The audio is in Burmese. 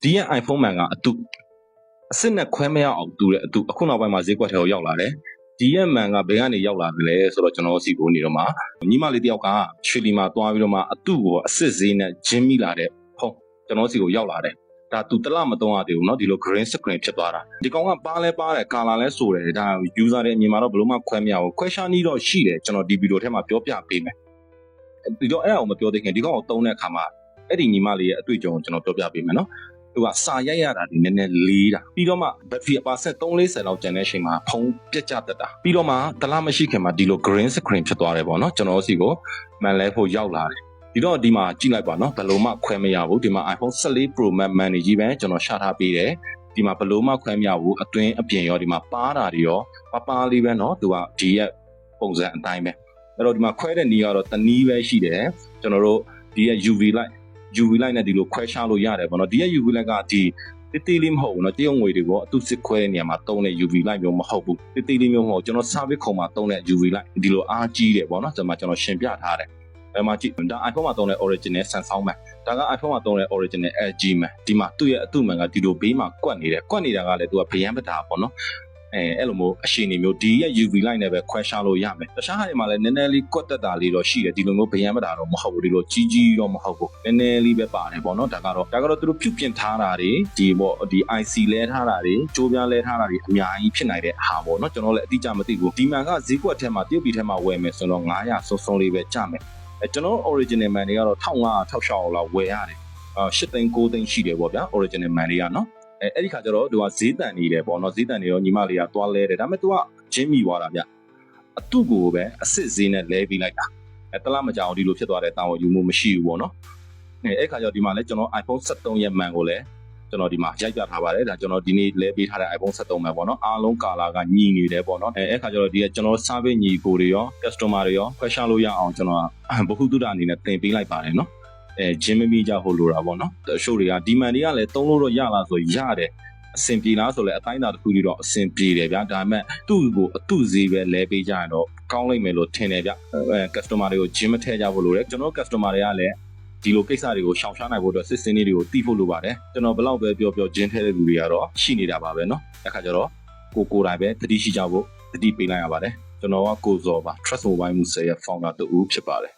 ဒီရဲ့ iPhone မှန်ကအတုအစစ်နဲ့ခွဲမရအောင်တူတဲ့အတုအခုနောက်ပိုင်းမှာဈေးကွက်ထဲကိုရောက်လာတယ်ဒီရဲ့မှန်ကဘယ်ကနေရောက်လာပြီလဲဆိုတော့ကျွန်တော်စီကိုနေတော့မှညီမလေးတယောက်ကရွှေလီမှာတွားပြီးတော့မှအတုကိုအစစ်ဈေးနဲ့ဂျင်းမိလာတဲ့ဖုန်းကျွန်တော်စီကိုရောက်လာတယ်ဒါသူတလမသုံးရသေးဘူးเนาะဒီလို green screen ဖြစ်သွားတာဒီကောင်ကပါလဲပါတယ်ကာလာလဲဆိုတယ်ဒါ user တွေအမြင်မှာတော့ဘယ်လိုမှခွဲမရဘူးခွဲရှားနီးတော့ရှိတယ်ကျွန်တော်ဒီဗီဒီယိုထဲမှာပြောပြပေးမယ်ဒီတော့အဲ့ဒါကိုမပြောသေးခင်ဒီကောင်ကိုသုံးတဲ့အခါမှာအဲ့ဒီညီမလေးရဲ့အတွေ့အကြုံကိုကျွန်တော်ပြောပြပေးမယ်เนาะသူကစာရိုက်ရတာဒီနည်းနည်းလေးတာပြီးတော့မှ battery အပါဆက်340လောက်ကျန်တဲ့အချိန်မှာဖုန်းပြတ်ကျတတ်တာပြီးတော့မှတလားမရှိခင်မှာဒီလို green screen ဖြစ်သွားတယ်ပေါ့နော်ကျွန်တော်စီကိုမှန်လဲဖို့ရောက်လာတယ်ဒီတော့ဒီမှာကြည့်လိုက်ပါနော်ဘယ်လိုမှခွဲမရဘူးဒီမှာ iPhone 14 Pro Max မှန်နေကြီးပဲကျွန်တော်ရှာထားပေးတယ်ဒီမှာဘယ်လိုမှခွဲမရဘူးအတွင်းအပြင်ရောဒီမှာပါတာတွေရောပါလေးပဲနော်သူကဒီရဲ့ပုံစံအတိုင်းပဲအဲ့တော့ဒီမှာခွဲတဲ့နည်းကတော့တနည်းပဲရှိတယ်ကျွန်တော်တို့ဒီရဲ့ UV lightနဲ့ဒီလိုခွဲခြားလို့ရတယ်ပေါ့နော်ဒီရဲ့ UV light ကဒီတိလေးမဟုတ်ဘူးเนาะတရုတ်ငွေတွေပေါ့အတုစစ်ခွဲတဲ့နေရာမှာတုံးတဲ့ UV light မျိုးမဟုတ်ဘူးတိလေးမျိုးမဟုတ်ကျွန်တော် service ခုံမှာတုံးတဲ့ UV light ဒီလိုအားကြီးတယ်ပေါ့နော်ကျွန်တော်ရှင်းပြထားတယ်အဲ့မှာကြည့်ဒါ iPhone မှာတုံးတဲ့ original Samsung မှဒါက iPhone မှာတုံးတဲ့ original LG မှဒီမှာသူ့ရဲ့အတုမှန်ကဒီလိုဘေးမှာကွက်နေတာကလည်းသူကဗယံပတာပေါ့နော်အဲ့လိုမျိုးအရှိနေမျိုးဒီရဲ့ UV light နဲ့ပဲခွဲခြားလို့ရမယ်တခြားဟာတွေမှာလည်းနည်းနည်းလေးကွက်တက်တာလေးတော့ရှိတယ်ဒီလိုမျိုးဗယံပတာတော့မဟုတ်ဘူးဒီလိုကြီးတော့မဟုတ်ဘူးနည်းနည်းလေးပဲပါတယ်ပေါ့နော်ဒါကတော့သူတို့ပြုပြင်ထားတာတွေဒီပေါ့ဒီ IC လဲထားတာတွေကြိုးပြားလဲထားတာတွေအများကြီးဖြစ်နိုင်တဲ့ဟာပေါ့နော်ကျွန်တော်လည်းအတိအကျမသိဘူးဒီမှန်ကဈေးကွက်ထဲမှာတရုတ်ပြည်ထဲမှာဝယ်မယ်ဆိုတော့900စုံလေးပဲကျမယ်ကျွန်တော် original မှန်တွေကတော့1500 1600လောက်ဝယ်ရတယ်8သိန်း9သိန်းရှိတယ်ပေါ့ဗျာ original မှန်တွေကနော်အဲ့ဒီခါကျတော့သူကဈေးတန်နေတယ်ပေါ့နော်ဈေးတန်နေတော့ညီမလေးကသွားလဲတယ်ဒါပေမဲ့သူကဂျင်းမိသွားတာဗျအတုကိုပဲအစစ်ဈေးနဲ့လဲပြီးလိုက်တာတလားမကြောင်ဒီလိုဖြစ်သွားတဲ့တာဝန်ယူမှုမရှိဘူးပေါ့နော်အဲ့ခါကျတော့ဒီမှာလဲကျွန်တော် iPhone 13ရဲ့မှန်ကိုလဲကျွန်တော်ဒီမှာရိုက်ပြထားပါတယ်ဒါကျွန်တော်ဒီနေ့လဲပေးထားတဲ့ iPhone 13မှန်ပေါ့နော်အားလုံးကာလာကညီနေတယ်ပေါ့နော်အဲ့ခါကျတော့ဒီကကျွန်တော် service ညီကိုတွေရော customer တွေရောခွဲခြားလို့ရအောင်ကျွန်တော်ဘဟုတုတအနေနဲ့သင်ပေးလိုက်ပါတယ်နော်ဂျင်းမမီကြဟုတ်လို့တာပေါ့နော်ရှိုးတွေကဒီမန်တွေကလည်းသုံးလို့တော့ရလားဆိုရတယ်အဆင်ပြေလားဆိုလဲအတိုင်းအတာတစ်ခုကြီးတော့အဆင်ပြေတယ်ဗျာဒါပေမဲ့သူ့ကိုအတုဈေးပဲလဲပေးကြရင်တော့ကောင်းလိမ့်မယ်လို့ထင်တယ်ဗျcustomer တွေကိုဂျင်းမထဲကြဖို့လိုတယ်ကျွန်တော် customer တွေကလည်းဒီလိုကိစ္စတွေကိုရှောင်ရှားနိုင်ဖို့အတွက်စစ်စင်တွေကိုတီးဖို့လိုပါတယ်ကျွန်တော်ဘယ်လောက်ပဲပြောဂျင်းထဲတဲ့လူတွေကတော့ရှိနေတာပါပဲเนาะအခါကျတော့ကိုယ်တိုင်ပဲတတိရှိကြဖို့တတိပေးလိုက်ရပါတယ်ကျွန်တော်ကကိုဇော်ပါ Trust Mobile မှုဆယ်ရဲ့ founder တူဖြစ်ပါတယ်